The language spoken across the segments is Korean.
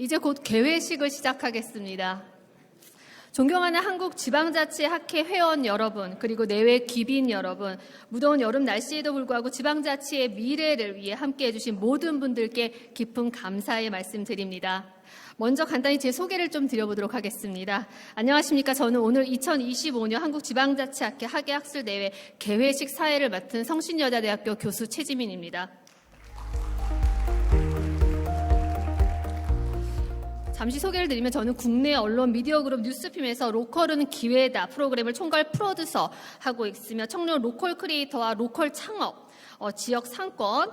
이제 곧 개회식을 시작하겠습니다. 존경하는 한국지방자치학회 회원 여러분, 그리고 내외 귀빈 여러분, 무더운 여름 날씨에도 불구하고 지방자치의 미래를 위해 함께해 주신 모든 분들께 깊은 감사의 말씀드립니다. 먼저 간단히 제 소개를 좀 드려보도록 하겠습니다. 안녕하십니까. 저는 오늘 2025년 한국지방자치학회 학예학술대회 개회식 사회를 맡은 성신여자대학교 교수 최지민입니다. 잠시 소개를 드리면 저는 국내 언론 미디어그룹 뉴스핌에서 로컬은 기회다 프로그램을 총괄 프로듀서 하고 있으며 청년 로컬 크리에이터와 로컬 창업, 지역 상권,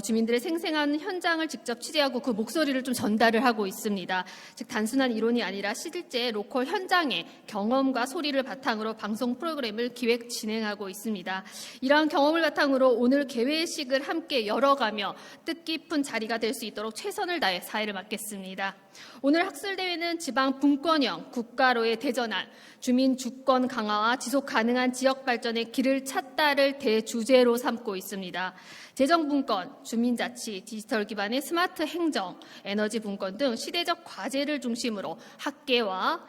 주민들의 생생한 현장을 직접 취재하고 그 목소리를 좀 전달을 하고 있습니다. 즉 단순한 이론이 아니라 실제 로컬 현장의 경험과 소리를 바탕으로 방송 프로그램을 기획 진행하고 있습니다. 이러한 경험을 바탕으로 오늘 개회식을 함께 열어가며 뜻깊은 자리가 될 수 있도록 최선을 다해 사회를 맡겠습니다. 오늘 학술대회는 지방 분권형 국가로의 대전환, 주민 주권 강화와 지속 가능한 지역 발전의 길을 찾다를 대주제로 삼고 있습니다. 재정분권, 주민자치, 디지털 기반의 스마트 행정, 에너지 분권 등 시대적 과제를 중심으로 학계와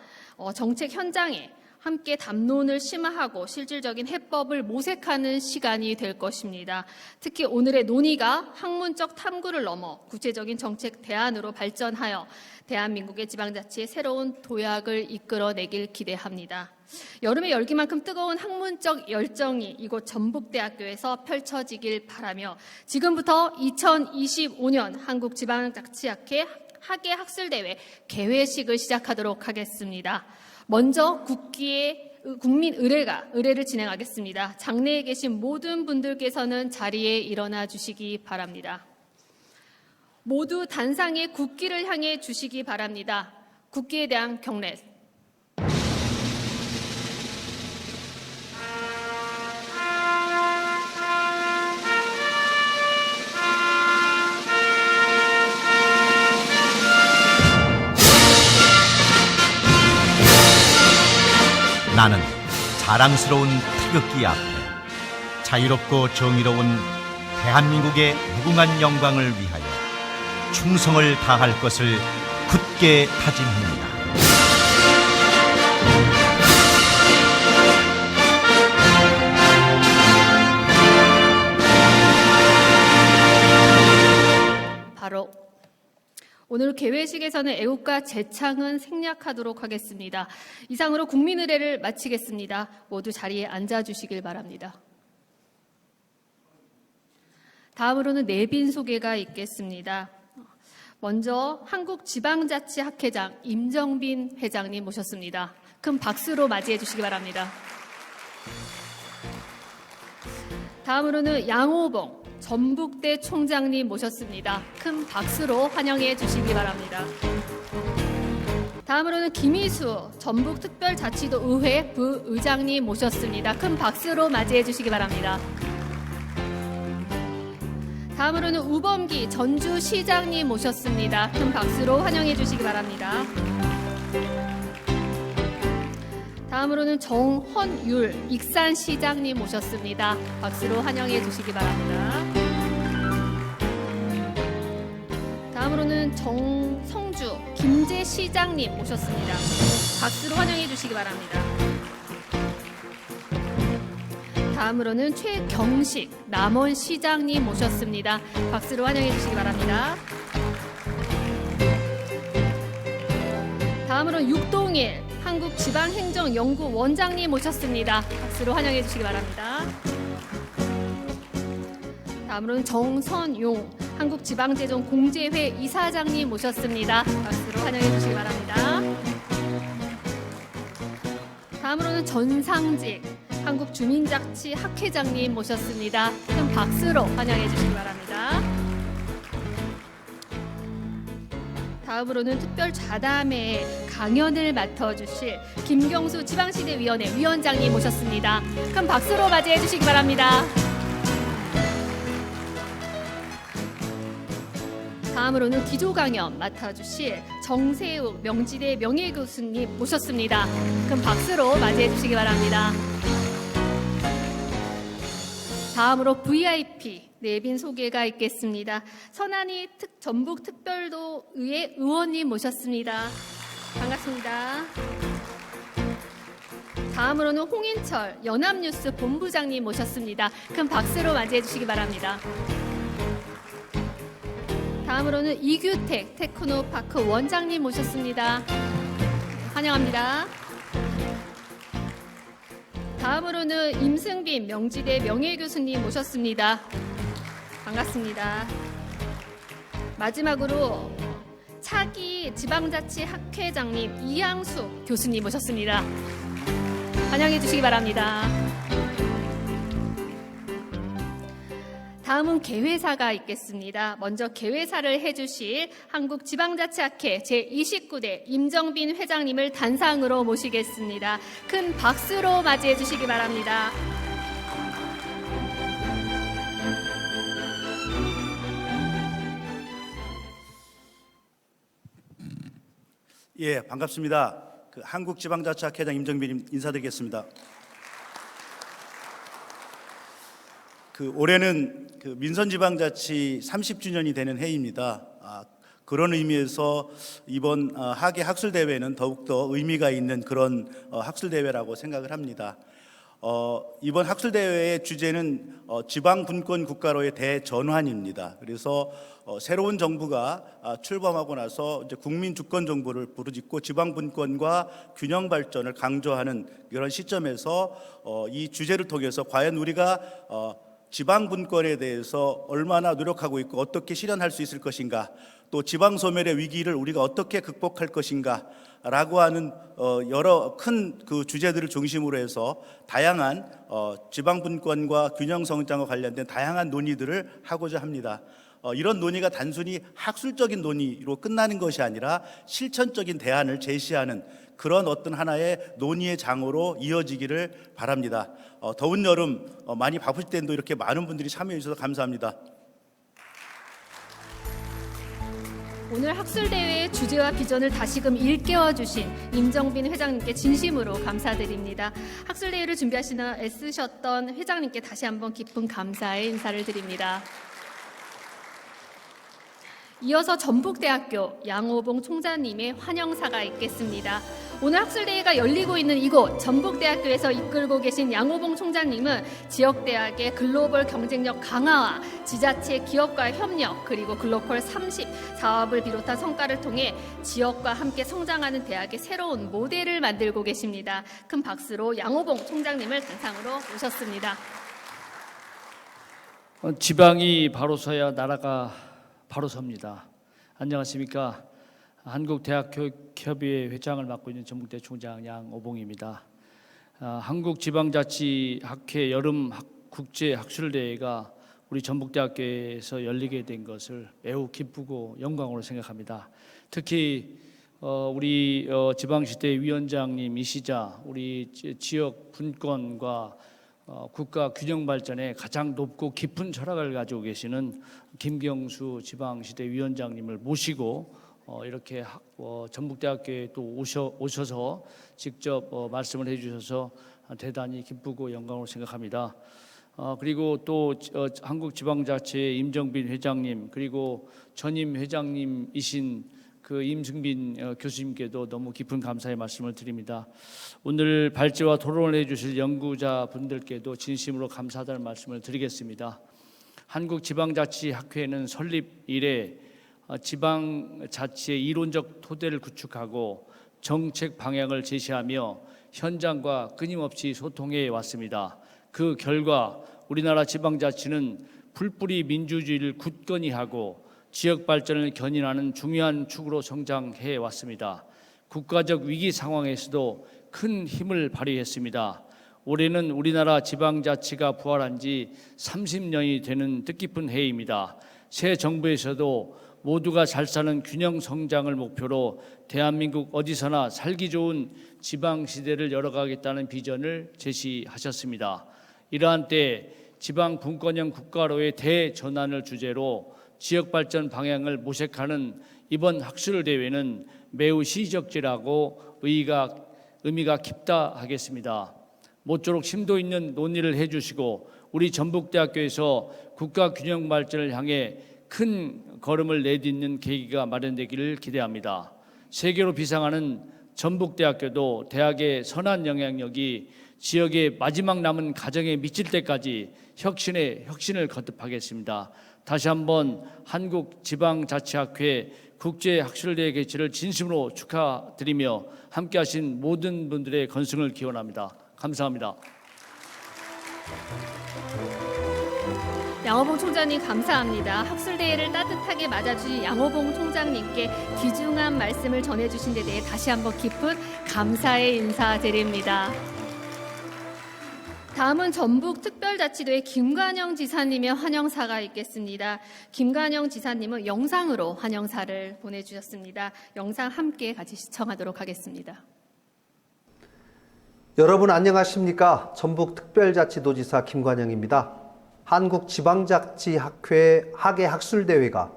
정책 현장에 함께 담론을 심화하고 실질적인 해법을 모색하는 시간이 될 것입니다. 특히 오늘의 논의가 학문적 탐구를 넘어 구체적인 정책 대안으로 발전하여 대한민국의 지방자치의 새로운 도약을 이끌어내길 기대합니다. 여름의 열기만큼 뜨거운 학문적 열정이 이곳 전북대학교에서 펼쳐지길 바라며 지금부터 2025년 한국지방자치학회 학예학술대회 개회식을 시작하도록 하겠습니다. 먼저 국민 의례를 진행하겠습니다. 장내에 계신 모든 분들께서는 자리에 일어나 주시기 바랍니다. 모두 단상의 국기를 향해 주시기 바랍니다. 국기에 대한 경례. 나는 자랑스러운 태극기 앞에 자유롭고 정의로운 대한민국의 무궁한 영광을 위하여 충성을 다할 것을 굳게 다짐합니다. 바로 오늘 개회식에서는 애국가 제창은 생략하도록 하겠습니다. 이상으로 국민의례를 마치겠습니다. 모두 자리에 앉아주시길 바랍니다. 다음으로는 내빈 소개가 있겠습니다. 먼저 한국지방자치학회장 임정빈 회장님 모셨습니다. 큰 박수로 맞이해 주시기 바랍니다. 다음으로는 양호봉 전북대 총장님 모셨습니다. 큰 박수로 환영해 주시기 바랍니다. 다음으로는 김희수 전북특별자치도 의회 부의장님 모셨습니다. 큰 박수로 맞이해 주시기 바랍니다. 다음으로는 우범기 전주시장님 모셨습니다. 큰 박수로 환영해 주시기 바랍니다. 다음으로는 정헌율 익산시장님 모셨습니다. 박수로 환영해 주시기 바랍니다. 다음으로는 정성주 김제시장님 모셨습니다. 박수로 환영해 주시기 바랍니다. 다음으로는 최경식 남원시장님 모셨습니다. 박수로 환영해 주시기 바랍니다. 다음으로는 육동일 한국지방행정연구원장님 모셨습니다. 박수로 환영해 주시기 바랍니다. 다음으로는 정선용 한국지방재정공제회 이사장님 모셨습니다. 박수로 환영해 주시기 바랍니다. 다음으로는 전상직 한국주민자치 학회장님 모셨습니다. 큰 박수로 환영해 주시기 바랍니다. 다음으로는 특별자담회 강연을 맡아주실 김경수 지방시대위원회 위원장님 모셨습니다. 큰 박수로 맞이해 주시기 바랍니다. 다음으로는 기조강연 맡아주실 정세욱 명지대 명예교수님 모셨습니다. 큰 박수로 맞이해 주시기 바랍니다. 다음으로 VIP 내빈 소개가 있겠습니다. 선한이 전북특별도의회 의원님 모셨습니다. 반갑습니다. 다음으로는 홍인철 연합뉴스 본부장님 모셨습니다. 큰 박수로 맞이해 주시기 바랍니다. 다음으로는 이규택 테크노파크 원장님 모셨습니다. 환영합니다. 다음으로는 임승빈 명지대 명예교수님 모셨습니다. 반갑습니다. 마지막으로 차기 지방자치학회장님 이양수 교수님 모셨습니다. 환영해 주시기 바랍니다. 다음은 개회사가 있겠습니다. 먼저 개회사를 해주실 한국지방자치학회 제29대 임정빈 회장님을 단상으로 모시겠습니다. 큰 박수로 맞이해 주시기 바랍니다. 예, 반갑습니다. 한국지방자치학회장 임정빈 인사드리겠습니다. 올해는 민선지방자치 30주년이 되는 해입니다. 그런 의미에서 이번 학예 학술대회는 더욱더 의미가 있는 그런 학술대회라고 생각을 합니다. 이번 학술대회의 주제는 지방분권 국가로의 대전환입니다. 그래서 새로운 정부가 출범하고 나서 이제 국민 주권 정부를 부르짖고 지방분권과 균형 발전을 강조하는 이런 시점에서 이 주제를 통해서 과연 우리가 지방분권에 대해서 얼마나 노력하고 있고 어떻게 실현할 수 있을 것인가, 또 지방소멸의 위기를 우리가 어떻게 극복할 것인가 라고 하는 여러 큰 주제들을 중심으로 해서 다양한 지방분권과 균형성장과 관련된 다양한 논의들을 하고자 합니다. 이런 논의가 단순히 학술적인 논의로 끝나는 것이 아니라 실천적인 대안을 제시하는 그런 어떤 하나의 논의의 장으로 이어지기를 바랍니다. 더운 여름 많이 바쁘실 텐데도 이렇게 많은 분들이 참여해 주셔서 감사합니다. 오늘 학술대회의 주제와 비전을 다시금 일깨워 주신 임정빈 회장님께 진심으로 감사드립니다. 학술대회를 준비하시느라 애쓰셨던 회장님께 다시 한번 깊은 감사의 인사를 드립니다. 이어서 전북대학교 양호봉 총장님의 환영사가 있겠습니다. 오늘 학술대회가 열리고 있는 이곳 전북대학교에서 이끌고 계신 양호봉 총장님은 지역대학의 글로벌 경쟁력 강화와 지자체 기업과의 협력, 그리고 글로컬 30 사업을 비롯한 성과를 통해 지역과 함께 성장하는 대학의 새로운 모델을 만들고 계십니다. 큰 박수로 양호봉 총장님을 단상으로 모셨습니다. 지방이 바로 서야 나라가 바로 섭니다. 안녕하십니까. 한국대학교협의회 회장을 맡고 있는 전북대 총장 양오봉입니다. 한국지방자치학회 여름 국제학술대회가 우리 전북대학교에서 열리게 된 것을 매우 기쁘고 영광으로 생각합니다. 특히 우리 지방시대 위원장님이시자 우리 지역 분권과 국가 균형 발전에 가장 높고 깊은 철학을 가지고 계시는 김경수 지방시대 위원장님을 모시고 이렇게 전북대학교에 또 오셔서 직접 말씀을 해주셔서 대단히 기쁘고 영광으로 생각합니다. 그리고 또 한국지방자치의 임정빈 회장님, 그리고 전임 회장님이신 임승빈 교수님께도 너무 깊은 감사의 말씀을 드립니다. 오늘 발제와 토론을 해주실 연구자 분들께도 진심으로 감사하다는 말씀을 드리겠습니다. 한국지방자치학회는 설립 이래 지방자치의 이론적 토대를 구축하고 정책 방향을 제시하며 현장과 끊임없이 소통해 왔습니다. 그 결과 우리나라 지방자치는 풀뿌리 민주주의를 굳건히 하고 지역 발전을 견인하는 중요한 축으로 성장해 왔습니다. 국가적 위기 상황에서도 큰 힘을 발휘했습니다. 올해는 우리나라 지방자치가 부활한 지 30년이 되는 뜻깊은 해입니다. 새 정부에서도 모두가 잘 사는 균형 성장을 목표로 대한민국 어디서나 살기 좋은 지방시대를 열어가겠다는 비전을 제시하셨습니다. 이러한 때 지방분권형 국가로의 대전환을 주제로 지역발전 방향을 모색하는 이번 학술대회는 매우 시적절하고 의미가 깊다 하겠습니다. 모쪼록 심도 있는 논의를 해주시고 우리 전북대학교에서 국가 균형 발전을 향해 큰 걸음을 내딛는 계기가 마련되기를 기대합니다. 세계로 비상하는 전북대학교도 대학의 선한 영향력이 지역의 마지막 남은 가정에 미칠 때까지 혁신을 거듭하겠습니다. 다시 한번 한국지방자치학회 국제학술대회 개최를 진심으로 축하드리며 함께하신 모든 분들의 건승을 기원합니다. 감사합니다. 양호봉 총장님 감사합니다. 학술대회를 따뜻하게 맞아주신 양호봉 총장님께 귀중한 말씀을 전해주신 데 대해 다시 한번 깊은 감사의 인사드립니다. 다음은 전북특별자치도의 김관영 지사님의 환영사가 있겠습니다. 김관영 지사님은 영상으로 환영사를 보내주셨습니다. 영상 함께 같이 시청하도록 하겠습니다. 여러분 안녕하십니까? 전북특별자치도지사 김관영입니다. 한국지방자치학회 학예학술대회가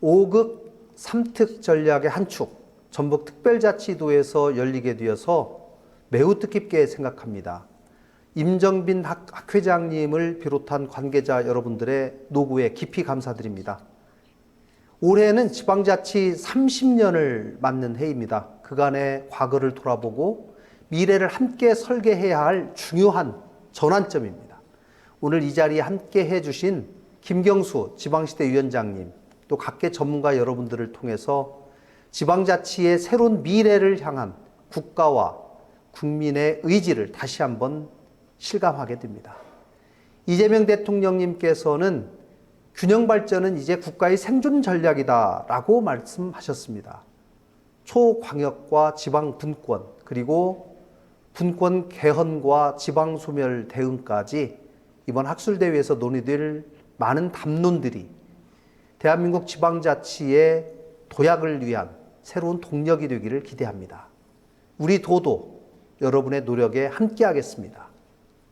5급 3특 전략의 한 축, 전북특별자치도에서 열리게 되어서 매우 뜻깊게 생각합니다. 임정빈 학회장님을 비롯한 관계자 여러분들의 노고에 깊이 감사드립니다. 올해는 지방자치 30년을 맞는 해입니다. 그간의 과거를 돌아보고 미래를 함께 설계해야 할 중요한 전환점입니다. 오늘 이 자리에 함께 해주신 김경수 지방시대 위원장님, 또 각계 전문가 여러분들을 통해서 지방자치의 새로운 미래를 향한 국가와 국민의 의지를 다시 한번 실감하게 됩니다. 이재명 대통령님께서는 균형 발전은 이제 국가의 생존 전략이다라고 말씀하셨습니다. 초광역과 지방 분권, 그리고 분권 개헌과 지방 소멸 대응까지 이번 학술대회에서 논의될 많은 담론들이 대한민국 지방자치의 도약을 위한 새로운 동력이 되기를 기대합니다. 우리 도도 여러분의 노력에 함께하겠습니다.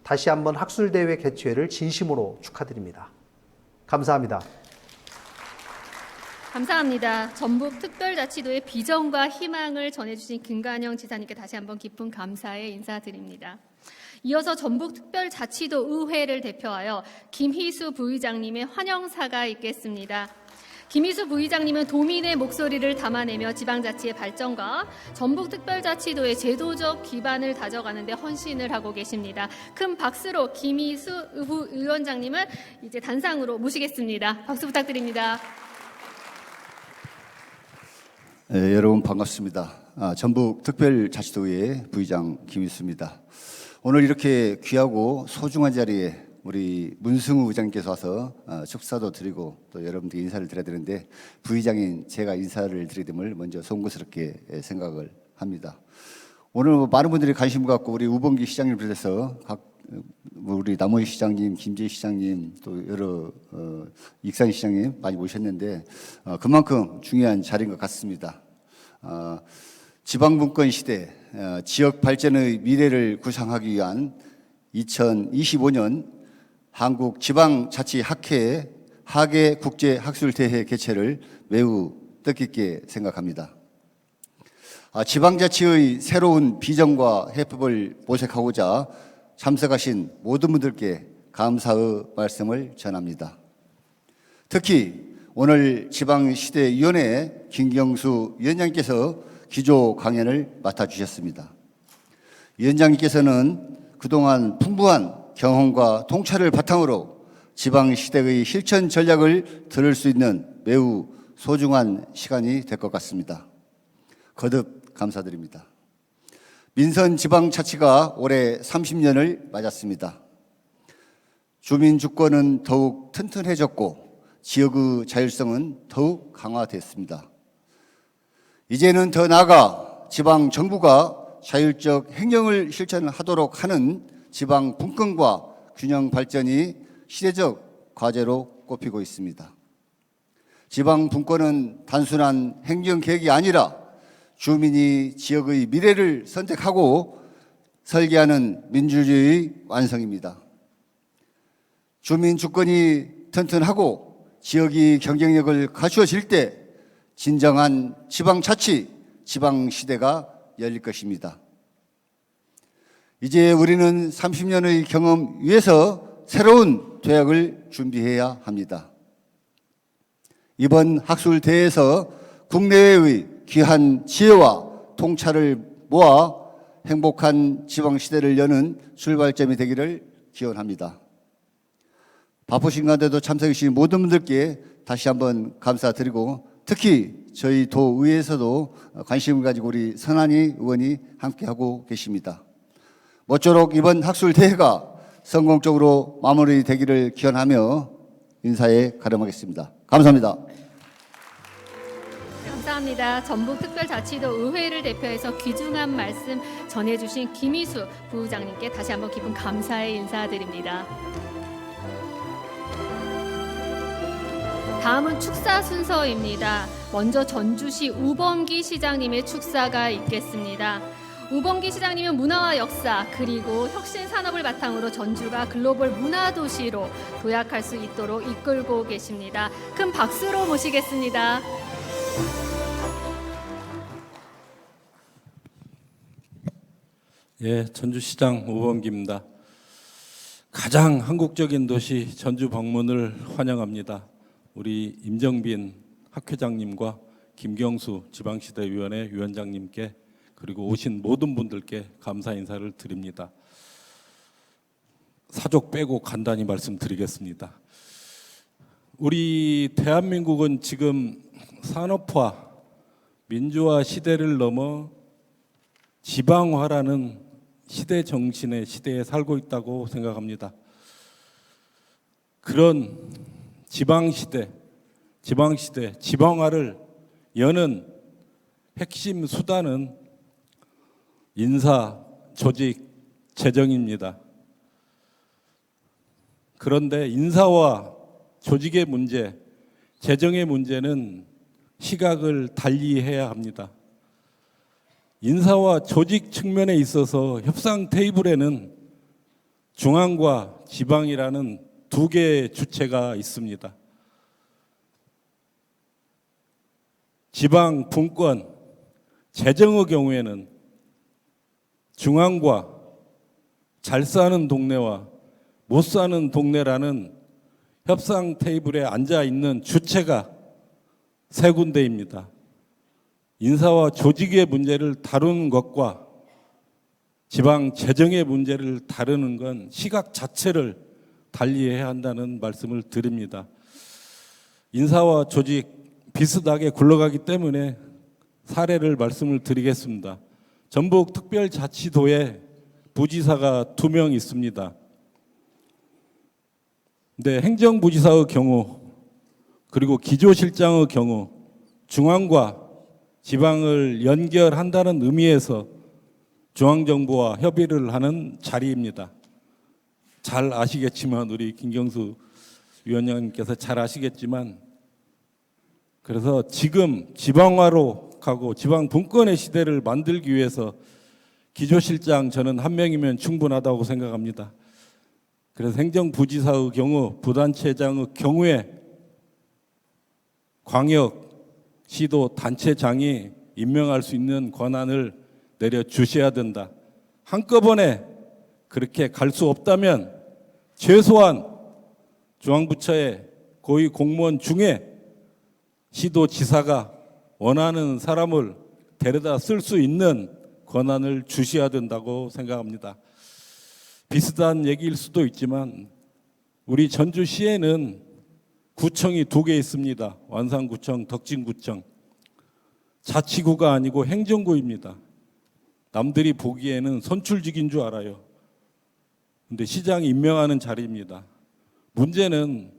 다시 한번 학술대회 개최를 진심으로 축하드립니다. 감사합니다. 감사합니다. 전북특별자치도의 비전과 희망을 전해주신 김관영 지사님께 다시 한번 깊은 감사의 인사드립니다. 이어서 전북특별자치도 의회를 대표하여 김희수 부의장님의 환영사가 있겠습니다. 김희수 부의장님은 도민의 목소리를 담아내며 지방자치의 발전과 전북특별자치도의 제도적 기반을 다져가는 데 헌신을 하고 계십니다. 큰 박수로 김희수 부위원장님을 이제 단상으로 모시겠습니다. 박수 부탁드립니다. 네, 여러분 반갑습니다. 전북특별자치도의 부의장 김희수입니다. 오늘 이렇게 귀하고 소중한 자리에 우리 문승우 의장님께서 와서 축사도 드리고 또 여러분들 인사를 드려야 되는데 부의장인 제가 인사를 드리됨을 먼저 송구스럽게 생각을 합니다. 오늘 많은 분들이 관심 갖고 우리 우범기 시장님을 비롯해서 우리 남원희 시장님, 김재희 시장님 또 여러 익산 시장님 많이 모셨는데 그만큼 중요한 자리인 것 같습니다. 지방분권 시대 지역 발전의 미래를 구상하기 위한 2025년 한국지방자치학회 학예국제학술대회 개최를 매우 뜻깊게 생각합니다. 지방자치의 새로운 비전과 해법을 모색하고자 참석하신 모든 분들께 감사의 말씀을 전합니다. 특히 오늘 지방시대위원회 김경수 위원장님께서 기조 강연을 맡아주셨습니다. 위원장님께서는 그동안 풍부한 경험과 통찰을 바탕으로 지방시대의 실천 전략을 들을 수 있는 매우 소중한 시간이 될 것 같습니다. 거듭 감사드립니다. 민선지방자치가 올해 30년을 맞았습니다. 주민주권은 더욱 튼튼해졌고 지역의 자율성은 더욱 강화됐습니다. 이제는 더 나아가 지방정부가 자율적 행정을 실천하도록 하는 지방 분권과 균형 발전이 시대적 과제로 꼽히고 있습니다. 지방 분권은 단순한 행정 계획이 아니라 주민이 지역의 미래를 선택하고 설계하는 민주주의 완성입니다. 주민 주권이 튼튼하고 지역이 경쟁력을 갖추어질 때 진정한 지방자치, 지방시대가 열릴 것입니다. 이제 우리는 30년의 경험 위에서 새로운 도약을 준비해야 합니다. 이번 학술대회에서 국내외의 귀한 지혜와 통찰을 모아 행복한 지방시대를 여는 출발점이 되기를 기원합니다. 바쁘신 가운데도 참석해 주신 모든 분들께 다시 한번 감사드리고, 특히 저희 도의회에서도 관심을 가지고 우리 선한희 의원이 함께하고 계십니다. 모쪼록 이번 학술대회가 성공적으로 마무리되기를 기원하며 인사에 가름하겠습니다. 감사합니다. 감사합니다. 전북특별자치도 의회를 대표해서 귀중한 말씀 전해주신 김희수 부의장님께 다시 한번 깊은 감사의 인사드립니다. 다음은 축사 순서입니다. 먼저 전주시 우범기 시장님의 축사가 있겠습니다. 우범기 시장님은 문화와 역사 그리고 혁신 산업을 바탕으로 전주가 글로벌 문화도시로 도약할 수 있도록 이끌고 계십니다. 큰 박수로 모시겠습니다. 예, 전주시장 우범기입니다. 가장 한국적인 도시 전주 방문을 환영합니다. 우리 임정빈 학회장님과 김경수 지방시대위원회 위원장님께 그리고 오신 모든 분들께 감사 인사를 드립니다. 사족 빼고 간단히 말씀드리겠습니다. 우리 대한민국은 지금 산업화, 민주화 시대를 넘어 지방화라는 시대 정신의 시대에 살고 있다고 생각합니다. 그런 지방시대, 지방화를 여는 핵심 수단은 인사, 조직, 재정입니다. 그런데 인사와 조직의 문제, 재정의 문제는 시각을 달리해야 합니다. 인사와 조직 측면에 있어서 협상 테이블에는 중앙과 지방이라는 두 개의 주체가 있습니다. 지방 분권, 재정의 경우에는 중앙과 잘 사는 동네와 못 사는 동네라는 협상 테이블에 앉아 있는 주체가 세 군데입니다. 인사와 조직의 문제를 다루는 것과 지방 재정의 문제를 다루는 건 시각 자체를 달리해야 한다는 말씀을 드립니다. 인사와 조직 비슷하게 굴러가기 때문에 사례를 말씀을 드리겠습니다. 전북특별자치도에 부지사가 2명 있습니다. 근데 행정부지사의 경우 그리고 기조실장의 경우 중앙과 지방을 연결한다는 의미에서 중앙정부와 협의를 하는 자리입니다. 잘 아시겠지만 우리 김경수 위원장님께서 잘 아시겠지만 그래서 지금 지방화로 가고 지방 분권의 시대를 만들기 위해서 기조실장 저는 1명이면 충분하다고 생각합니다. 그래서 행정부지사의 경우 부단체장의 경우에 광역 시도 단체장이 임명할 수 있는 권한을 내려주셔야 된다. 한꺼번에 그렇게 갈 수 없다면 최소한 중앙부처의 고위 공무원 중에 시도지사가 원하는 사람을 데려다 쓸 수 있는 권한을 주셔야 된다고 생각합니다. 비슷한 얘기일 수도 있지만 우리 전주시에는 구청이 2개 있습니다. 완산구청, 덕진구청. 자치구가 아니고 행정구입니다. 남들이 보기에는 선출직인 줄 알아요. 근데 시장이 임명하는 자리입니다. 문제는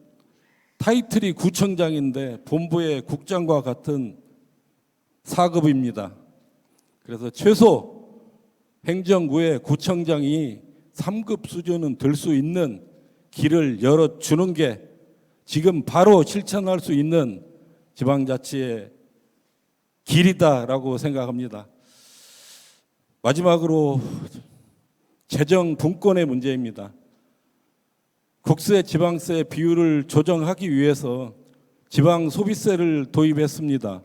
타이틀이 구청장인데 본부의 국장과 같은 4급입니다. 그래서 최소 행정구의 구청장이 3급 수준은 될 수 있는 길을 열어주는 게 지금 바로 실천할 수 있는 지방자치의 길이다라고 생각합니다. 마지막으로 재정 분권의 문제입니다. 국세 지방세 비율을 조정하기 위해서 지방 소비세를 도입했습니다.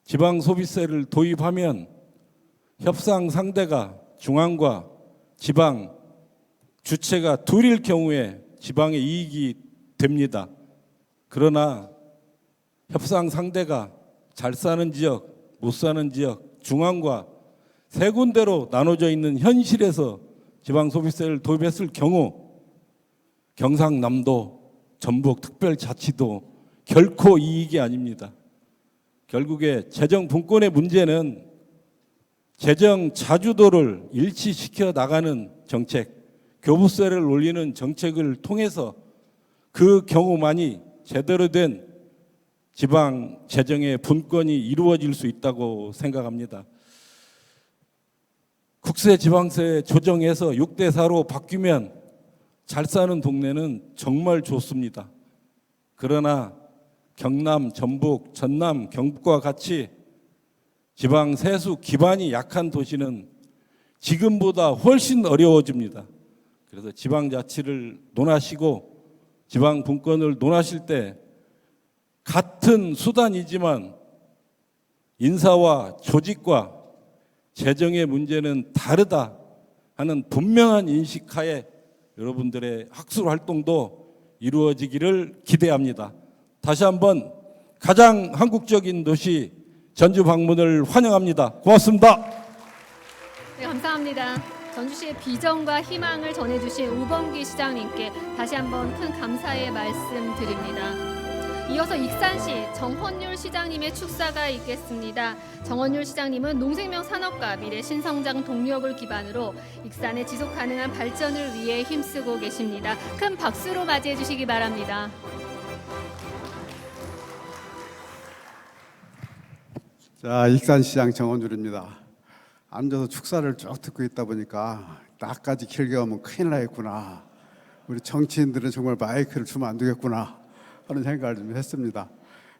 지방 소비세를 도입하면 협상 상대가 중앙과 지방 주체가 둘일 경우에 지방의 이익이 됩니다. 그러나 협상 상대가 잘 사는 지역, 못 사는 지역, 중앙과 세 군데로 나눠져 있는 현실에서 지방 소비세를 도입했을 경우 경상남도, 전북 특별자치도 결코 이익이 아닙니다. 결국에 재정 분권의 문제는 재정 자주도를 일치시켜 나가는 정책, 교부세를 올리는 정책을 통해서 그 경우만이 제대로 된 지방 재정의 분권이 이루어질 수 있다고 생각합니다. 국세 지방세 조정해서 6대4로 바뀌면 잘 사는 동네는 정말 좋습니다. 그러나 경남, 전북, 전남, 경북과 같이 지방 세수 기반이 약한 도시는 지금보다 훨씬 어려워집니다. 그래서 지방자치를 논하시고 지방 분권을 논하실 때 같은 수단이지만 인사와 조직과 재정의 문제는 다르다 하는 분명한 인식하에 여러분들의 학술 활동도 이루어지기를 기대합니다. 다시 한번 가장 한국적인 도시 전주 방문을 환영합니다. 고맙습니다. 네, 감사합니다. 전주시의 비전과 희망을 전해주신 우범기 시장님께 다시 한번 큰 감사의 말씀드립니다. 이어서 익산시 정헌율 시장님의 축사가 있겠습니다. 정헌율 시장님은 농생명 산업과 미래 신성장 동력을 기반으로 익산의 지속 가능한 발전을 위해 힘쓰고 계십니다. 큰 박수로 맞이해 주시기 바랍니다. 자, 익산시장 정헌율입니다. 앉아서 축사를 쭉 듣고 있다 보니까 나까지 길게 가면 큰일 나겠구나. 우리 정치인들은 정말 마이크를 주면 안 되겠구나 하는 생각을 좀 했습니다.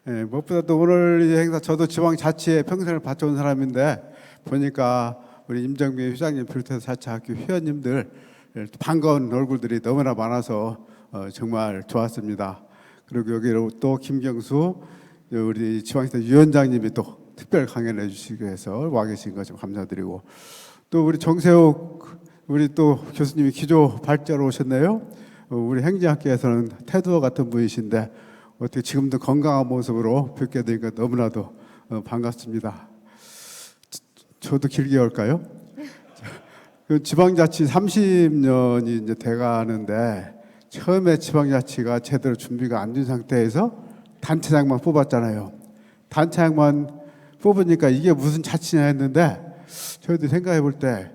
무엇보다도 오늘 이 행사 저도 지방자치에 평생을 바쳐온 사람인데 보니까 우리 임정빈 회장님 비롯해서 자치학교 회원님들 반가운 얼굴들이 너무나 많아서 정말 좋았습니다. 그리고 여기로 또 김경수 우리 지방시당 위원장님이 또 특별 강연을 해주시기 위해서 와 계신 것 좀 감사드리고 또 우리 정세욱 우리 또 교수님이 기조 발제로 오셨네요. 우리 행정학계에서는 태두어 같은 분이신데 어떻게 지금도 건강한 모습으로 뵙게 되니까 너무나도 반갑습니다. 저도 길게 할까요? 그 지방자치 30년이 이제 돼가는데 처음에 지방자치가 제대로 준비가 안 된 상태에서 단체장만 뽑았잖아요. 단체장만 뽑으니까 이게 무슨 자치냐 했는데 저희도 생각해 볼 때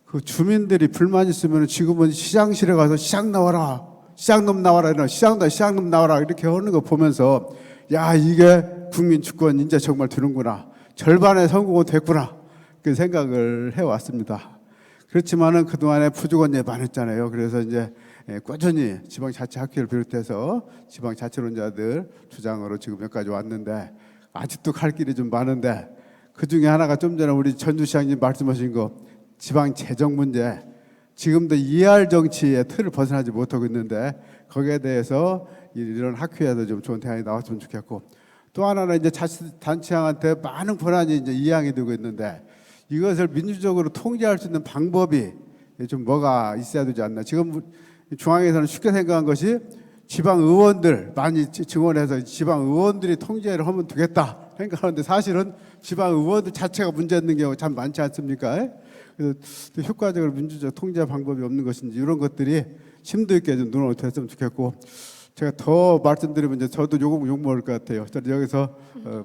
그 주민들이 불만 있으면 지금은 시장실에 가서 시장 나와라, 시장놈 나와라, 이런 시장놈 나와라 이렇게 하는 거 보면서 야 이게 국민 주권 이제 정말 되는구나, 절반의 성공은 됐구나 그 생각을 해왔습니다. 그렇지만은 그 동안에 부족한 예 많았잖아요. 그래서 이제 꾸준히 지방자치학회를 비롯해서 지방자치론자들 주장으로 지금 여기까지 왔는데 아직도 갈 길이 좀 많은데 그 중에 하나가 좀 전에 우리 전주시장님 말씀하신 거 지방 재정 문제, 지금도 ER 정치의 틀을 벗어나지 못하고 있는데 거기에 대해서 이런 학회에도 좀 좋은 대안이 나왔으면 좋겠고 또 하나는 이제 자치단체장한테 많은 권한이 이제 이양이 되고 있는데 이것을 민주적으로 통제할 수 있는 방법이 좀 뭐가 있어야 되지 않나. 지금 중앙에서는 쉽게 생각한 것이 지방 의원들 많이 증원해서 지방 의원들이 통제를 하면 되겠다 생각하는데 사실은 지방 의원들 자체가 문제 있는 경우가 참 많지 않습니까? 그래서 효과적으로 민주적 통제 방법이 없는 것인지 이런 것들이 심도 있게 좀 눈을 떴으면 좋겠고 제가 더 말씀드리면 이제 저도 욕 먹을 것 같아요. 저는 여기서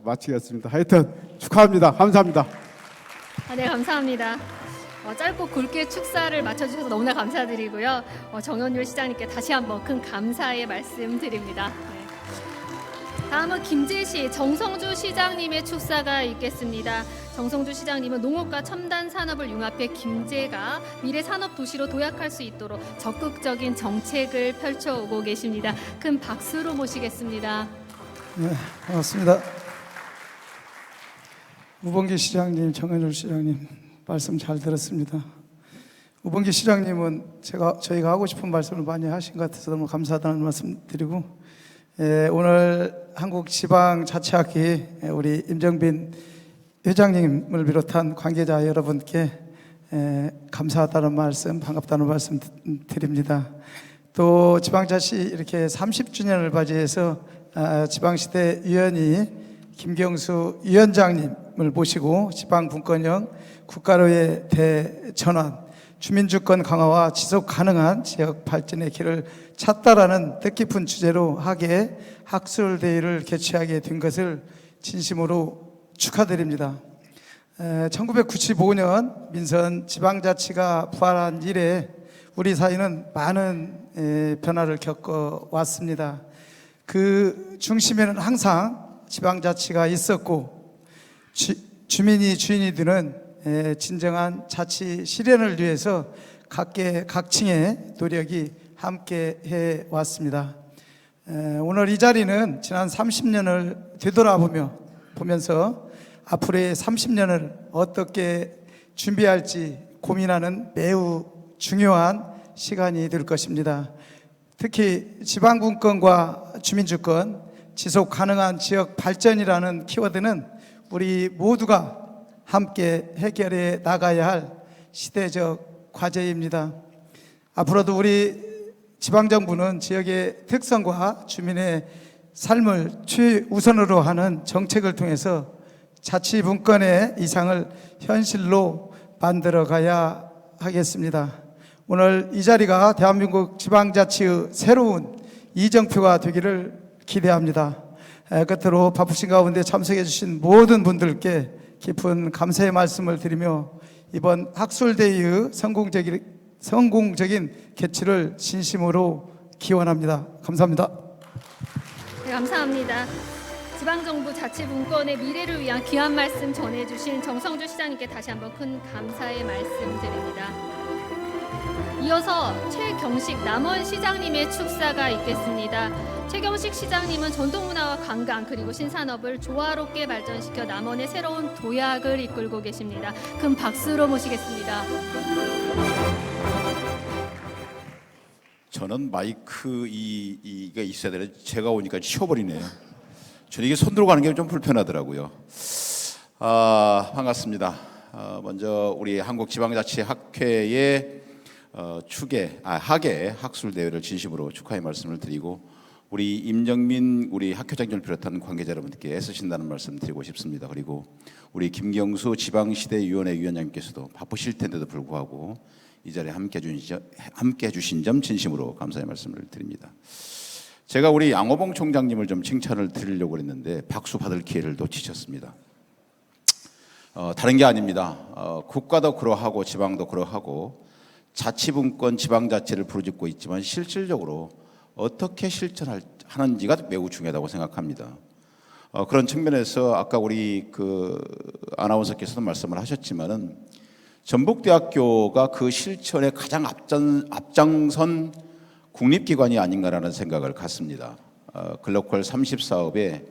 마치겠습니다. 하여튼 축하합니다. 감사합니다. 네, 감사합니다. 짧고 굵게 축사를 마쳐주셔서 너무나 감사드리고요. 정헌율 시장님께 다시 한번 큰 감사의 말씀드립니다. 네. 다음은 김제시 정성주 시장님의 축사가 있겠습니다. 정성주 시장님은 농업과 첨단 산업을 융합해 김제가 미래 산업 도시로 도약할 수 있도록 적극적인 정책을 펼쳐오고 계십니다. 큰 박수로 모시겠습니다. 네, 반갑습니다. 우범기 시장님, 정헌율 시장님 말씀 잘 들었습니다. 우범기 시장님은 저희가 하고 싶은 말씀을 많이 하신 것 같아서 너무 감사하다는 말씀 드리고 오늘 한국지방자치학회 우리 임정빈 회장님을 비롯한 관계자 여러분께 감사하다는 말씀, 반갑다는 말씀 드립니다. 또 지방자치 이렇게 30주년을 맞이해서 지방시대 위원이 김경수 위원장님을 모시고 지방분권형 국가로의 대전환, 주민주권 강화와 지속 가능한 지역 발전의 길을 찾다라는 뜻깊은 주제로 학예 학술대회를 개최하게 된 것을 진심으로 축하드립니다. 1995년 민선 지방자치가 부활한 이래 우리 사회는 많은 변화를 겪어왔습니다. 그 중심에는 항상 지방자치가 있었고 주민이 주인이 되는 진정한 자치 실현을 위해서 각계각층의 노력이 함께 해왔습니다. 오늘 이 자리는 지난 30년을 되돌아보면서 앞으로의 30년을 어떻게 준비할지 고민하는 매우 중요한 시간이 될 것입니다. 특히 지방분권과 주민주권, 지속 가능한 지역 발전이라는 키워드는 우리 모두가 함께 해결해 나가야 할 시대적 과제입니다. 앞으로도 우리 지방정부는 지역의 특성과 주민의 삶을 최우선으로 하는 정책을 통해서 자치분권의 이상을 현실로 만들어가야 하겠습니다. 오늘 이 자리가 대한민국 지방자치의 새로운 이정표가 되기를 기대합니다. 끝으로 바쁘신 가운데 참석해 주신 모든 분들께 깊은 감사의 말씀을 드리며 이번 학술대회의 성공적인 개최를 진심으로 기원합니다. 감사합니다. 네, 감사합니다. 지방정부 자치분권의 미래를 위한 귀한 말씀 전해주신 정성주 시장님께 다시 한번 큰 감사의 말씀 드립니다. 이어서 최경식 남원시장님의 축사가 있겠습니다. 최경식 시장님은 전통문화와 관광 그리고 신산업을 조화롭게 발전시켜 남원의 새로운 도약을 이끌고 계십니다. 큰 박수로 모시겠습니다. 저는 이가 있어야 되는데 제가 오니까 치워버리네요. 저는 이게 손 들고 가는 게 좀 불편하더라고요. 반갑습니다. 먼저 우리 한국지방자치학회의 학예 학술대회를 진심으로 축하의 말씀을 드리고 우리 임정민 우리 학회장님을 비롯한 관계자 여러분들께 애쓰신다는 말씀 드리고 싶습니다. 그리고 우리 김경수 지방시대위원회 위원장님께서도 바쁘실 텐데도 불구하고 이 자리에 함께 해주신 점 진심으로 감사의 말씀을 드립니다. 제가 우리 양호봉 총장님을 좀 칭찬을 드리려고 했는데 박수 받을 기회를 놓치셨습니다. 다른 게 아닙니다. 국가도 그러하고 지방도 그러하고 자치분권 지방자치를 부르짖고 있지만 실질적으로 어떻게 실천하는지가 매우 중요하다고 생각합니다. 그런 측면에서 아까 우리 아나운서께서도 말씀을 하셨지만은 전북대학교가 그 실천에 가장 앞장선 국립기관이 아닌가라는 생각을 갖습니다. 글로컬 30 사업에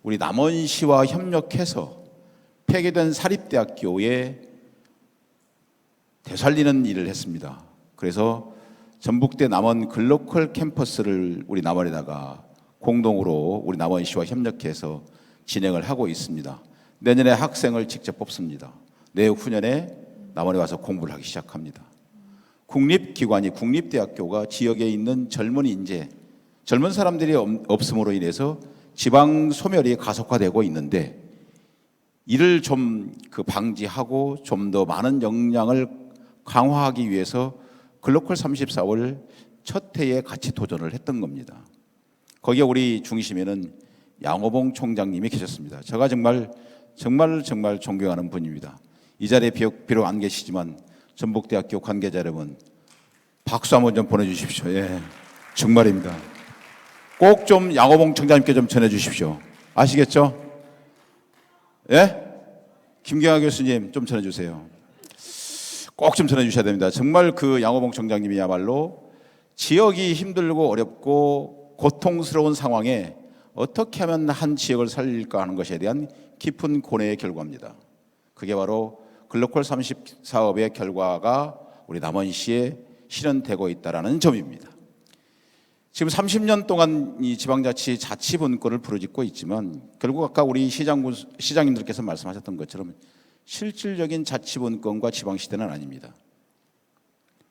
우리 남원시와 협력해서 폐기된 사립대학교에 되살리는 일을 했습니다. 그래서 전북대 남원 글로컬 캠퍼스를 우리 남원에다가 공동으로 우리 남원시와 협력해서 진행을 하고 있습니다. 내년에 학생을 직접 뽑습니다. 내후년에 남원에 와서 공부를 하기 시작합니다. 국립기관이 국립대학교가 지역에 있는 젊은 인재, 젊은 사람들이 없음으로 인해서 지방 소멸이 가속화되고 있는데 이를 좀 방지하고 좀 더 많은 역량을 강화하기 위해서 글로컬 30 사업을 첫 해에 같이 도전을 했던 겁니다. 거기에 우리 중심에는 양호봉 총장님이 계셨습니다. 제가 정말 존경하는 분입니다. 이 자리에 비록 안 계시지만 전북대학교 관계자 여러분 박수 한번 좀 보내주십시오. 예, 정말입니다. 꼭 좀 양호봉 총장님께 좀 전해주십시오. 아시겠죠? 예? 김경하 교수님 좀 전해주세요. 꼭 좀 전해주셔야 됩니다. 정말 양호봉 총장님이야말로 지역이 힘들고 어렵고 고통스러운 상황에 어떻게 하면 한 지역을 살릴까 하는 것에 대한 깊은 고뇌의 결과입니다. 그게 바로 글로컬 30 사업의 결과가 우리 남원시에 실현되고 있다는 점입니다. 지금 30년 동안 이 지방자치 자치분권을 부르짖고 있지만 결국 아까 우리 시장님들께서 말씀하셨던 것처럼 실질적인 자치분권과 지방시대는 아닙니다.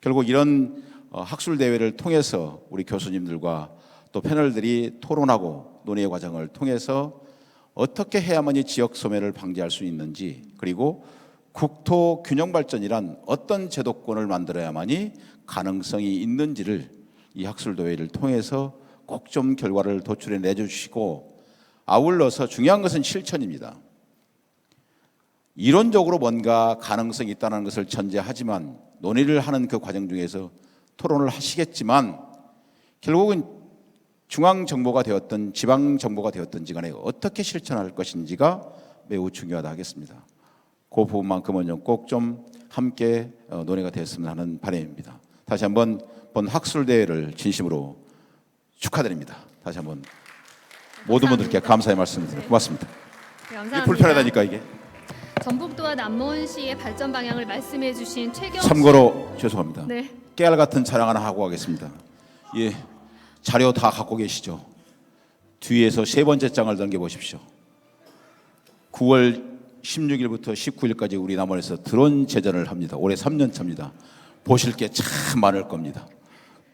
결국 이런 학술 대회를 통해서 우리 교수님들과 또 패널들이 토론하고 논의의 과정을 통해서 어떻게 해야만이 지역 소멸을 방지할 수 있는지, 그리고 국토 균형 발전이란 어떤 제도권을 만들어야만이 가능성이 있는지를 이 학술 대회를 통해서 꼭 좀 결과를 도출해 내주시고, 아울러서 중요한 것은 실천입니다. 이론적으로 뭔가 가능성이 있다는 것을 전제하지만 논의를 하는 그 과정 중에서 토론을 하시겠지만 결국은 중앙정보가 되었든 지방정보가 되었든지 간에 어떻게 실천할 것인지가 매우 중요하다 하겠습니다. 그 부분만큼은 꼭 좀 함께 논의가 되었으면 하는 바람입니다. 다시 한번 본 학술대회를 진심으로 축하드립니다. 다시 한번 모든 분들께 감사의 말씀드립니다. 고맙습니다. 네, 감사합니다. 이게 불편하다니까 이게. 전북도와 남원시의 발전 방향을 말씀해 주신 최경 참고로 죄송합니다. 네. 깨알 같은 자랑 하나 하고 가겠습니다. 예, 자료 다 갖고 계시죠? 뒤에서 세 번째 장을 넘겨보십시오. 9월 16일부터 19일까지 우리 남원에서 드론 제전을 합니다. 올해 3년 차입니다. 보실 게 참 많을 겁니다.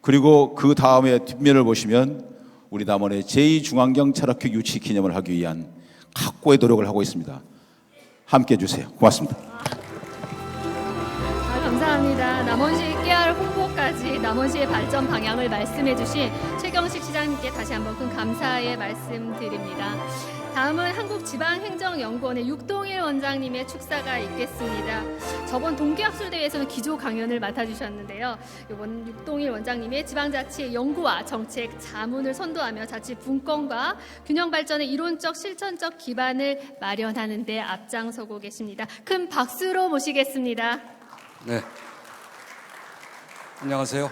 그리고 그 다음에 뒷면을 보시면 우리 남원의 제2중앙경찰학교 유치 기념을 하기 위한 각고의 노력을 하고 있습니다. 함께해 주세요. 고맙습니다. 감사합니다. 남원시 깨알 홍보까지 남원시의 발전 방향을 말씀해 주신 최경식 시장님께 다시 한번 큰 감사의 말씀드립니다. 다음은 한국지방행정연구원의 육동일 원장님의 축사가 있겠습니다. 저번 동계학술대회에서는 기조 강연을 맡아주셨는데요. 이번 육동일 원장님의 지방자치 연구와 정책 자문을 선도하며 자치 분권과 균형 발전의 이론적 실천적 기반을 마련하는 데 앞장서고 계십니다. 큰 박수로 모시겠습니다. 네, 안녕하세요.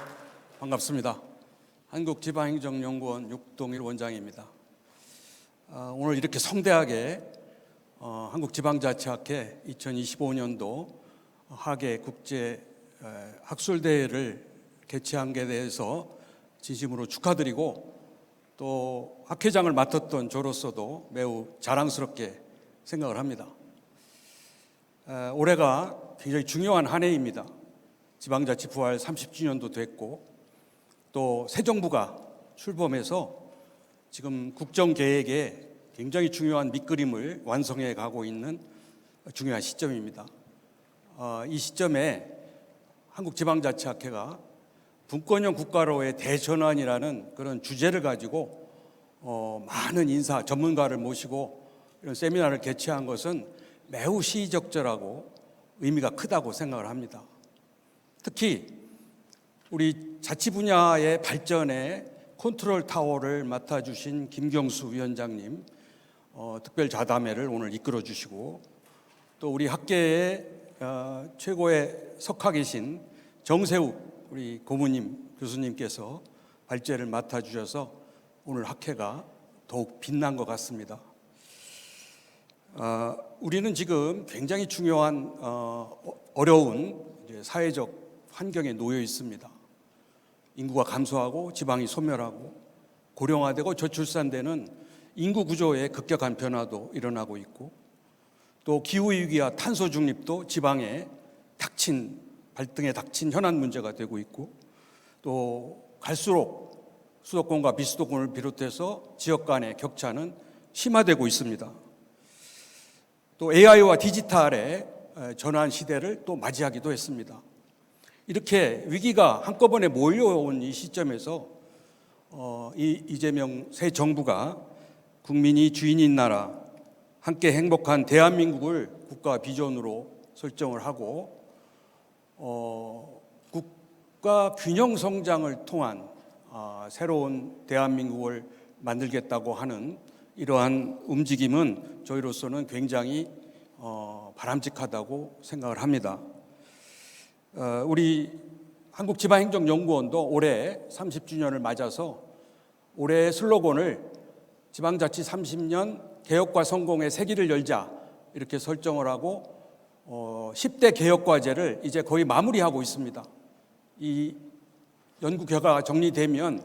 반갑습니다. 한국지방행정연구원 육동일 원장입니다. 오늘 이렇게 성대하게 한국지방자치학회 2025년도 하계 국제 학술대회를 개최한 게 대해서 진심으로 축하드리고, 또 학회장을 맡았던 저로서도 매우 자랑스럽게 생각을 합니다. 올해가 굉장히 중요한 한 해입니다. 지방자치 부활 30주년도 됐고, 또 새 정부가 출범해서 지금 국정계획에 굉장히 중요한 밑그림을 완성해 가고 있는 중요한 시점입니다. 이 시점에 한국지방자치학회가 분권형 국가로의 대전환이라는 그런 주제를 가지고 많은 인사, 전문가를 모시고 이런 세미나를 개최한 것은 매우 시의적절하고 의미가 크다고 생각을 합니다. 특히 우리 자치 분야의 발전에 컨트롤 타워를 맡아주신 김경수 위원장님 특별 자담회를 오늘 이끌어 주시고, 또 우리 학계의 최고의 석학이신 정세욱 우리 고문님 교수님께서 발제를 맡아주셔서 오늘 학회가 더욱 빛난 것 같습니다. 우리는 지금 굉장히 중요한 어려운 사회적 환경에 놓여 있습니다. 인구가 감소하고 지방이 소멸하고 고령화되고 저출산되는 인구 구조의 급격한 변화도 일어나고 있고, 또 기후위기와 탄소 중립도 지방에 발등에 닥친 현안 문제가 되고 있고, 또 갈수록 수도권과 비수도권을 비롯해서 지역 간의 격차는 심화되고 있습니다. 또 AI와 디지털의 전환 시대를 또 맞이하기도 했습니다. 이렇게 위기가 한꺼번에 몰려온 이 시점에서 이재명 새 정부가 국민이 주인인 나라, 함께 행복한 대한민국을 국가 비전으로 설정을 하고 국가 균형 성장을 통한 새로운 대한민국을 만들겠다고 하는 이러한 움직임은 저희로서는 굉장히 바람직하다고 생각을 합니다. 우리 한국지방행정연구원도 올해 30주년을 맞아서 올해의 슬로건을 지방자치 30년 개혁과 성공의 새길을 열자 이렇게 설정을 하고 10대 개혁과제를 이제 거의 마무리하고 있습니다. 이 연구 결과가 정리되면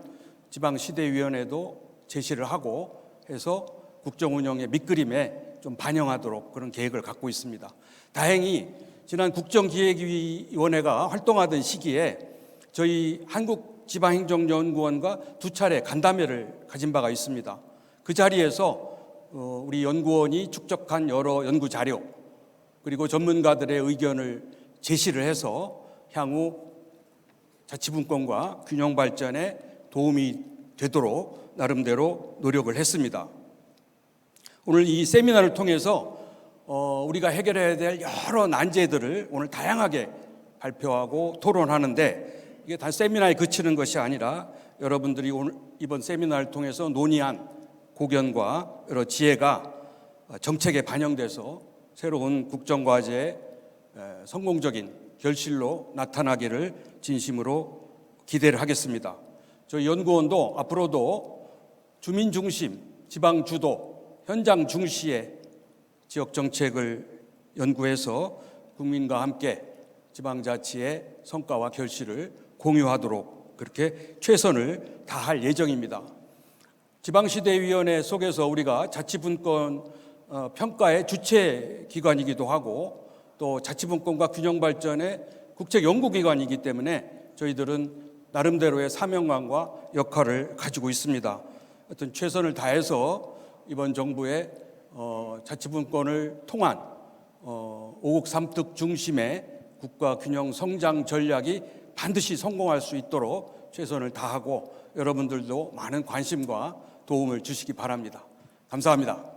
지방시대위원회도 제시를 하고 해서 국정운영의 밑그림에 좀 반영하도록 그런 계획을 갖고 있습니다. 다행히 지난 국정기획위원회가 활동하던 시기에 저희 한국지방행정연구원과 2차례 간담회를 가진 바가 있습니다. 그 자리에서 우리 연구원이 축적한 여러 연구 자료 그리고 전문가들의 의견을 제시를 해서 향후 자치분권과 균형 발전에 도움이 되도록 나름대로 노력을 했습니다. 오늘 이 세미나를 통해서 우리가 해결해야 될 여러 난제들을 오늘 다양하게 발표하고 토론하는데 이게 단 세미나에 그치는 것이 아니라 여러분들이 오늘 이번 세미나를 통해서 논의한 고견과 여러 지혜가 정책에 반영돼서 새로운 국정과제의 성공적인 결실로 나타나기를 진심으로 기대를 하겠습니다. 저희 연구원도 앞으로도 주민 중심, 지방 주도, 현장 중시의 지역 정책을 연구해서 국민과 함께 지방자치의 성과와 결실을 공유하도록 그렇게 최선을 다할 예정입니다. 지방시대위원회 속에서 우리가 자치분권 평가의 주체 기관이기도 하고 또 자치분권과 균형발전의 국책연구기관이기 때문에 저희들은 나름대로의 사명감과 역할을 가지고 있습니다. 하여튼 최선을 다해서 이번 정부의 자치분권을 통한 5국 3특 중심의 국가균형 성장 전략이 반드시 성공할 수 있도록 최선을 다하고 여러분들도 많은 관심과 도움을 주시기 바랍니다. 감사합니다.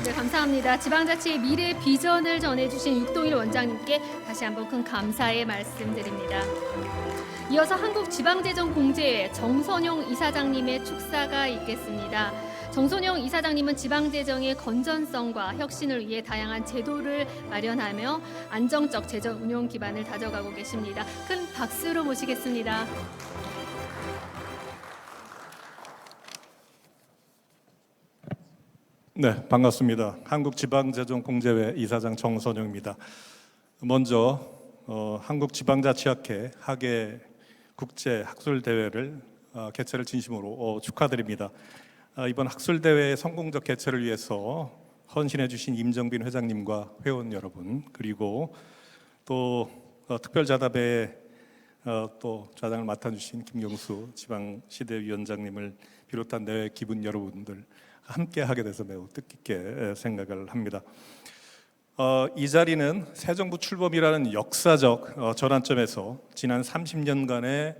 네, 감사합니다. 지방자치의 미래 비전을 전해주신 육동일 원장님께 다시 한번 큰 감사의 말씀드립니다. 이어서 한국지방재정공제회 정선용 이사장님의 축사가 있겠습니다. 정선용 이사장님은 지방재정의 건전성과 혁신을 위해 다양한 제도를 마련하며 안정적 재정 운용 기반을 다져가고 계십니다. 큰 박수로 모시겠습니다. 네, 반갑습니다. 한국지방재정공제회 이사장 정선용입니다. 먼저 한국지방자치학회 학예 국제학술대회를 개최를 진심으로 축하드립니다. 이번 학술대회의 성공적 개최를 위해서 헌신해 주신 임정빈 회장님과 회원 여러분 그리고 또 특별자답에 또 좌장을 맡아주신 김경수 지방시대위원장님을 비롯한 내외 기분 여러분들 함께 하게 돼서 매우 뜻깊게 생각을 합니다. 이 자리는 새 정부 출범이라는 역사적 전환점에서 지난 30년간의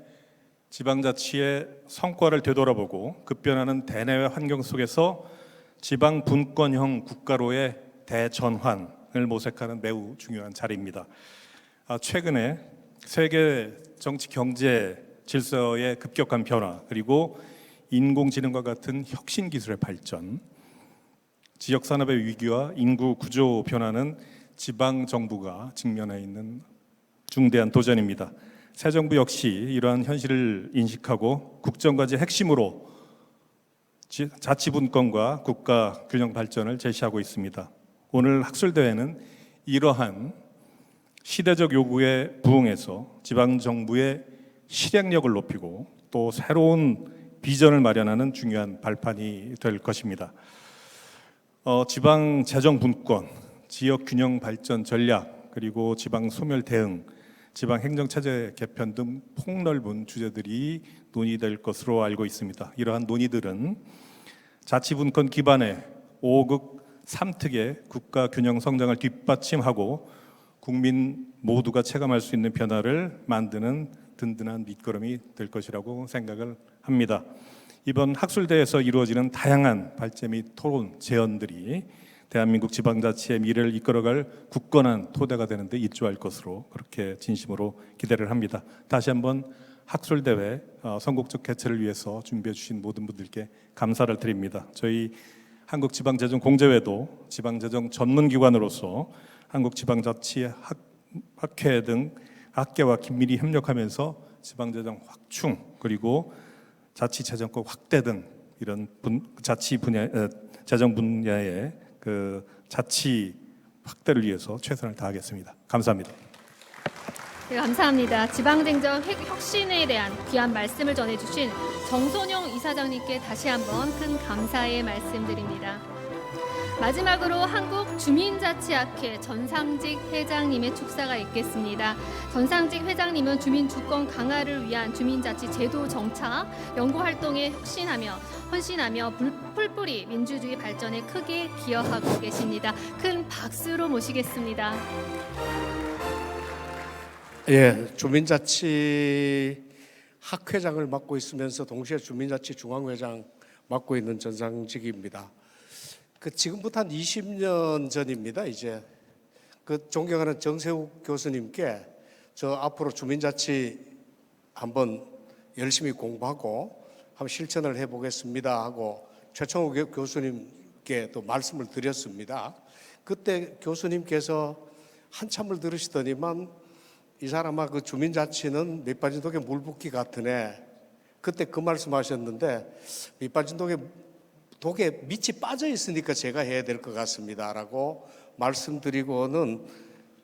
지방자치의 성과를 되돌아보고 급변하는 대내외 환경 속에서 지방 분권형 국가로의 대전환을 모색하는 매우 중요한 자리입니다. 최근에 세계 정치 경제 질서의 급격한 변화 그리고 인공지능과 같은 혁신 기술의 발전, 지역 산업의 위기와 인구 구조 변화는 지방 정부가 직면해 있는 중대한 도전입니다. 새 정부 역시 이러한 현실을 인식하고 국정과제 핵심으로 자치분권과 국가 균형 발전을 제시하고 있습니다. 오늘 학술대회는 이러한 시대적 요구에 부응해서 지방 정부의 실행력을 높이고 또 새로운 비전을 마련하는 중요한 발판이 될 것입니다. 지방 재정 분권, 지역 균형 발전 전략, 그리고 지방 소멸 대응, 지방 행정체제 개편 등 폭넓은 주제들이 논의될 것으로 알고 있습니다. 이러한 논의들은 자치분권 기반의 5국 3특의 국가 균형 성장을 뒷받침하고 국민 모두가 체감할 수 있는 변화를 만드는 든든한 밑거름이 될 것이라고 생각을 합니다. 이번 학술대회에서 이루어지는 다양한 발제 및 토론, 제언들이 대한민국 지방자치의 미래를 이끌어갈 굳건한 토대가 되는데 입주할 것으로 그렇게 진심으로 기대를 합니다. 다시 한번 학술대회 성공적 개최를 위해서 준비해 주신 모든 분들께 감사를 드립니다. 저희 한국지방재정공제회도 지방재정 전문기관으로서 한국지방자치학회 등 학계와 긴밀히 협력하면서 지방재정 확충 그리고 자치재정권 확대 등 이런 자치 분야 재정 분야의 그 자치 확대를 위해서 최선을 다하겠습니다. 감사합니다. 네, 감사합니다. 지방행정 혁신에 대한 귀한 말씀을 전해주신 정선용 이사장님께 다시 한번 큰 감사의 말씀드립니다. 마지막으로 한국주민자치학회 전상직 회장님의 축사가 있겠습니다. 전상직 회장님은 주민 주권 강화를 위한 주민자치 제도 정착, 연구활동에 헌신하며 풀뿌리 민주주의 발전에 크게 기여하고 계십니다. 큰 박수로 모시겠습니다. 예, 주민자치 학회장을 맡고 있으면서 동시에 주민자치 중앙회장 맡고 있는 전상직입니다. 지금부터 한 20년 전입니다. 이제 존경하는 정세욱 교수님께 저 앞으로 주민자치 한번 열심히 공부하고 한번 실천을 해보겠습니다 하고 최청호 교수님께 또 말씀을 드렸습니다. 그때 교수님께서 한참을 들으시더니만 이 사람아 그 주민자치는 밑빠진 독에 물 붓기 같으네. 그때 그 말씀하셨는데 밑빠진 독에 밑이 빠져 있으니까 제가 해야 될 것 같습니다라고 말씀드리고는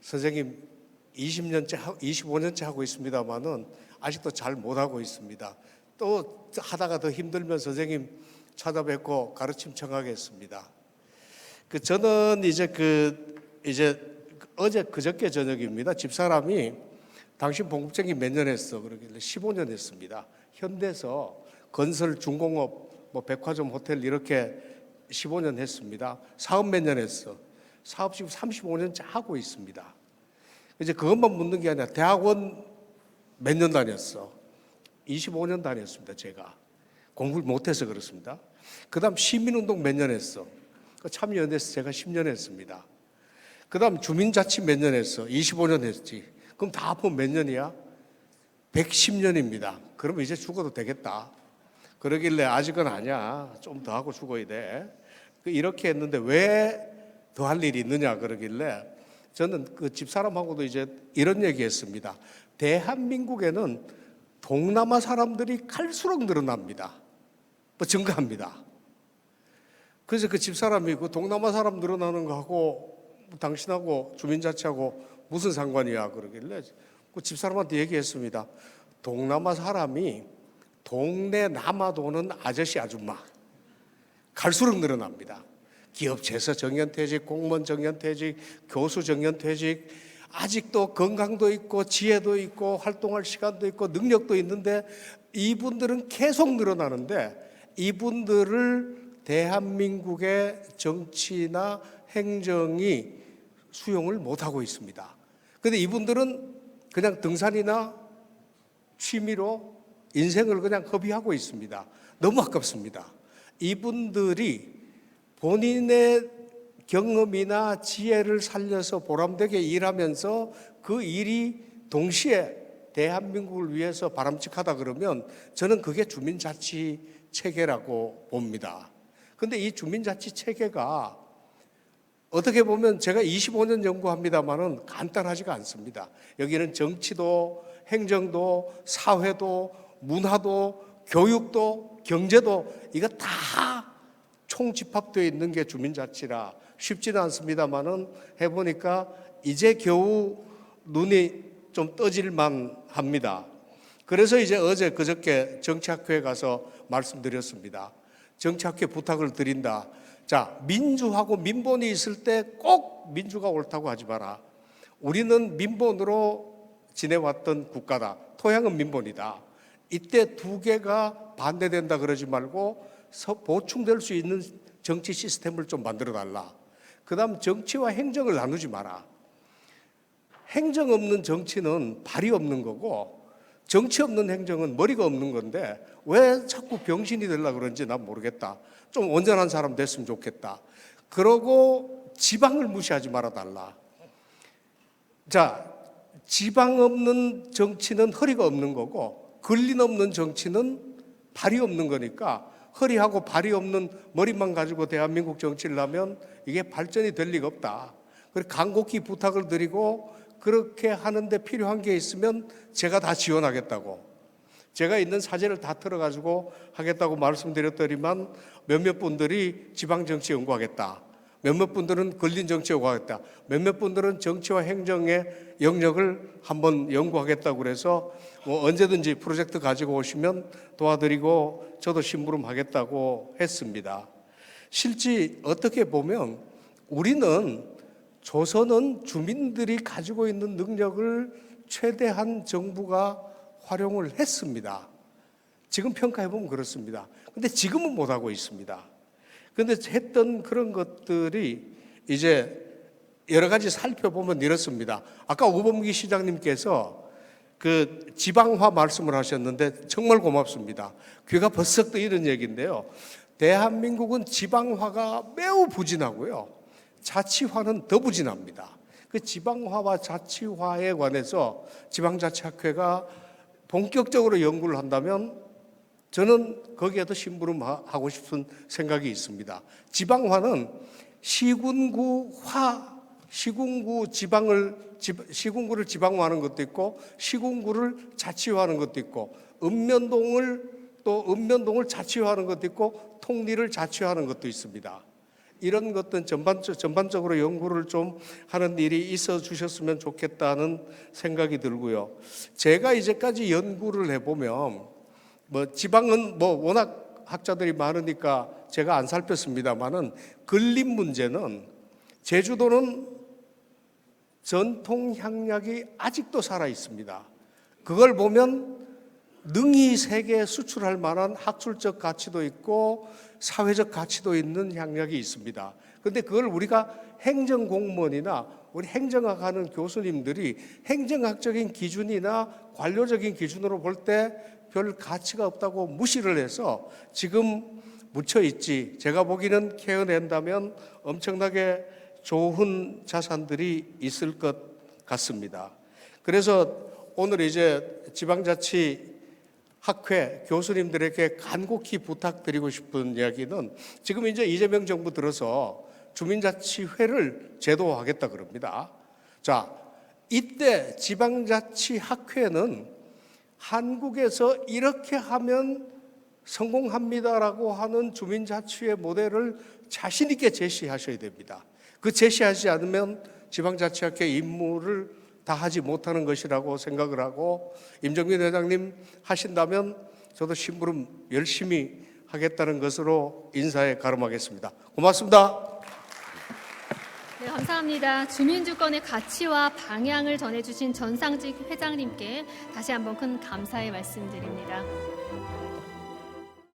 선생님 25년째 하고 있습니다만은 아직도 잘 못하고 있습니다. 또 하다가 더 힘들면 선생님 찾아뵙고 가르침 청하겠습니다. 저는 이제 어제 그저께 저녁입니다. 집사람이 당신 봉급쟁이 몇 년 했어? 그러길래 15년 했습니다. 현대에서 건설, 중공업, 백화점, 호텔 이렇게 15년 했습니다. 사업 몇 년 했어? 사업 지금 35년째 하고 있습니다. 이제 그것만 묻는 게 아니라 대학원 몇 년 다녔어? 25년 다녔습니다. 제가 공부를 못해서 그렇습니다. 그 다음 시민운동 몇 년 했어? 참여연대에서 제가 10년 했습니다. 그 다음 주민자치 몇 년 했어? 25년 했지. 그럼 다 합하면 몇 년이야? 110년입니다. 그럼 이제 죽어도 되겠다. 그러길래 아직은 아니야. 좀 더 하고 죽어야 돼. 이렇게 했는데 왜 더 할 일이 있느냐 그러길래 저는 그 집사람하고도 이제 이런 얘기 했습니다. 대한민국에는 동남아 사람들이 갈수록 늘어납니다. 증가합니다. 그래서 그 집사람이 그 동남아 사람 늘어나는 거하고 당신하고 주민자치하고 무슨 상관이야 그러길래 그 집사람한테 얘기했습니다. 동남아 사람이 동네 남아도는 아저씨 아줌마 갈수록 늘어납니다. 기업체에서 정년퇴직, 공무원 정년퇴직, 교수 정년퇴직, 아직도 건강도 있고 지혜도 있고 활동할 시간도 있고 능력도 있는데 이분들은 계속 늘어나는데 이분들을 대한민국의 정치나 행정이 수용을 못하고 있습니다. 그런데 이분들은 그냥 등산이나 취미로 인생을 그냥 허비하고 있습니다. 너무 아깝습니다. 이분들이 본인의 경험이나 지혜를 살려서 보람되게 일하면서 그 일이 동시에 대한민국을 위해서 바람직하다 그러면 저는 그게 주민자치 체계라고 봅니다. 그런데 이 주민자치 체계가 어떻게 보면 제가 25년 연구합니다만은 간단하지가 않습니다. 여기는 정치도 행정도 사회도 문화도 교육도 경제도 이거 다 총집합되어 있는 게 주민자치라 쉽지는 않습니다만은 해보니까 이제 겨우 눈이 좀 떠질만 합니다. 그래서 이제 어제 그저께 정치학회에 가서 말씀드렸습니다. 정치학회 부탁을 드린다. 자, 민주하고 민본이 있을 때 꼭 민주가 옳다고 하지 마라. 우리는 민본으로 지내왔던 국가다. 토양은 민본이다. 이때 두 개가 반대된다 그러지 말고 보충될 수 있는 정치 시스템을 좀 만들어 달라. 그 다음 정치와 행정을 나누지 마라. 행정 없는 정치는 발이 없는 거고 정치 없는 행정은 머리가 없는 건데 왜 자꾸 병신이 되려고 그런지 난 모르겠다. 좀 온전한 사람 됐으면 좋겠다. 그러고 지방을 무시하지 말아달라. 자, 지방 없는 정치는 허리가 없는 거고 근린 없는 정치는 발이 없는 거니까 허리하고 발이 없는 머리만 가지고 대한민국 정치를 하면 이게 발전이 될 리가 없다. 그래서 간곡히 부탁을 드리고 그렇게 하는데 필요한 게 있으면 제가 다 지원하겠다고. 제가 있는 사제를 다 틀어가지고 하겠다고 말씀드렸더니만 몇몇 분들이 지방정치 연구하겠다. 몇몇 분들은 근린정치 연구하겠다. 몇몇 분들은 정치와 행정의 영역을 한번 연구하겠다고 그래서 뭐 언제든지 프로젝트 가지고 오시면 도와드리고 저도 심부름하겠다고 했습니다. 실제 어떻게 보면 우리는 조선은 주민들이 가지고 있는 능력을 최대한 정부가 활용을 했습니다. 지금 평가해보면 그렇습니다. 근데 지금은 못하고 있습니다. 근데 했던 그런 것들이 이제 여러 가지 살펴보면 이렇습니다. 아까 우범기 시장님께서 그 지방화 말씀을 하셨는데 정말 고맙습니다. 귀가 벌썩 뜨이는 얘기인데요. 대한민국은 지방화가 매우 부진하고요. 자치화는 더 부진합니다. 그 지방화와 자치화에 관해서 지방자치학회가 본격적으로 연구를 한다면 저는 거기에도 심부름하고 싶은 생각이 있습니다. 지방화는 시군구를 지방화하는 것도 있고 시군구를 자치화하는 것도 있고 읍면동을 자치화하는 것도 있고 통리를 자치화하는 것도 있습니다. 이런 것들은 전반적으로 연구를 좀 하는 일이 있어 주셨으면 좋겠다는 생각이 들고요. 제가 이제까지 연구를 해보면 지방은 워낙 학자들이 많으니까 제가 안 살폈습니다만은 근린 문제는 제주도는 전통 향약이 아직도 살아 있습니다. 그걸 보면 능히 세계에 수출할 만한 학술적 가치도 있고 사회적 가치도 있는 향약이 있습니다. 그런데 그걸 우리가 행정공무원이나 우리 행정학 하는 교수님들이 행정학적인 기준이나 관료적인 기준으로 볼 때 별 가치가 없다고 무시를 해서 지금 묻혀 있지. 제가 보기에는 케어낸다면 엄청나게 좋은 자산들이 있을 것 같습니다. 그래서 오늘 이제 지방자치학회 교수님들에게 간곡히 부탁드리고 싶은 이야기는 지금 이제 이재명 정부 들어서 주민자치회를 제도화하겠다 그럽니다. 자, 이때 지방자치학회는 한국에서 이렇게 하면 성공합니다라고 하는 주민자치회 모델을 자신 있게 제시하셔야 됩니다. 그 제시하지 않으면 지방자치학회 임무를 다하지 못하는 것이라고 생각을 하고 임정민 회장님 하신다면 저도 심부름 열심히 하겠다는 것으로 인사에 가름하겠습니다. 고맙습니다. 네, 감사합니다. 주민주권의 가치와 방향을 전해주신 전상직 회장님께 다시 한번 큰 감사의 말씀드립니다.